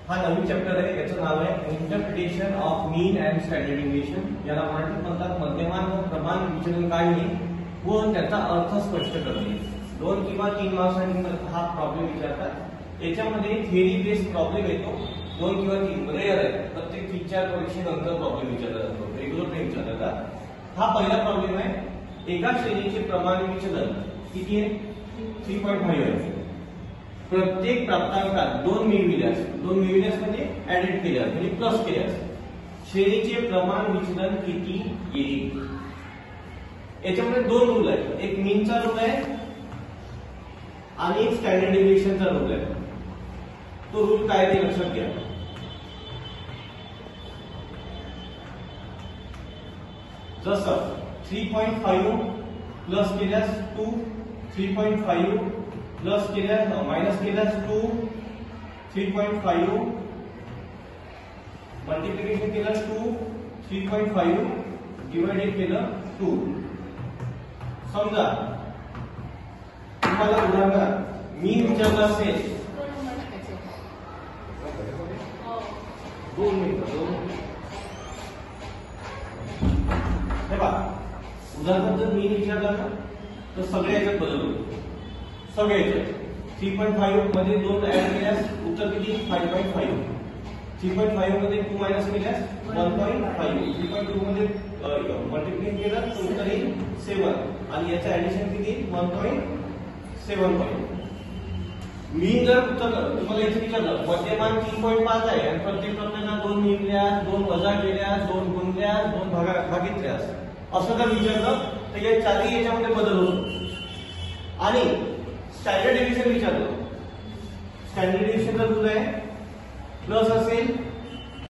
हा नवीन चॅप्टर आहे, याचं नाव आहे interpretation of mean and standard deviation. याला मराठीत म्हणतात मध्यमान व प्रमाण विचलन काढणे व त्याचा अर्थ स्पष्ट करणे. 2 किंवा 3 मार्क्ससाठी हा प्रॉब्लेम विचारतात. याच्यामध्ये थेरी बेस्ड प्रॉब्लेम येतो. 2 किंवा 3 रेअर आहे, प्रत्येक 3-4 परीक्षेनंतर प्रॉब्लेम विचारला जातो, रेग्युलर नाही विचारला जात. हा पहिला प्रॉब्लेम आहे. एका श्रेणीचे प्रमाण विचलन किती आहे? 3.5 आहे. प्रत्येक प्राप्तांकात 2 मिळविल्यास, 2 मिळविल्यास म्हणजे ऍडेड केल्यास म्हणजे प्लस केल्यास श्रेणीचे प्रमाण विचलन किती येईल? याच्यामध्ये 2 रूल आहेत. एक मीनचा रूल आहे आणि एक स्टँडर्ड डिव्हिएशनचा रूल आहे. तो रूल काय ते लक्षात घ्या. जसं 3.5 प्लस केल्यास 2, 3.5 प्लस केल्यास मायनस केल्यास 2, 3.5 मल्टिप्लिकेशन केल्यास 2, 3.5 डिवाइडेड केलं 2. समजा तुम्हाला उदाहरणार्थ मी विचारलं असेल 2 मिनिटं हे पहा, उदाहरणार्थ जर मी विचारलं ना तर सगळ्या याच्यात बदल होतो. सगळ्या याच्यात 3.5 मध्ये 2 ऍड केल्यास उत्तर किती? 5.5. 3.5 मध्ये 2 मायनस केल्यास 1.5. 3.2 मध्ये मल्टिप्लिकेशन केलं तर उत्तर येईल 7 आणि याचं ऍडिशन किती? 1.7. मी जर तुम्हाला याचं विचारलं मध्यमान 3.5 आहे आणि प्रत्येक प्रत्येकाला 2 मिळविल्यास, 2 वजा केल्यास, 2 गुणल्यास, 2 भागितल्यास असं जर विचारलं तर या चारही याच्यामध्ये बदल होतो. आणि स्टँडर्ड डिव्हिएशन विचारलं, स्टँडर्ड डिव्हिएशनचा रूल आहे प्लस असेल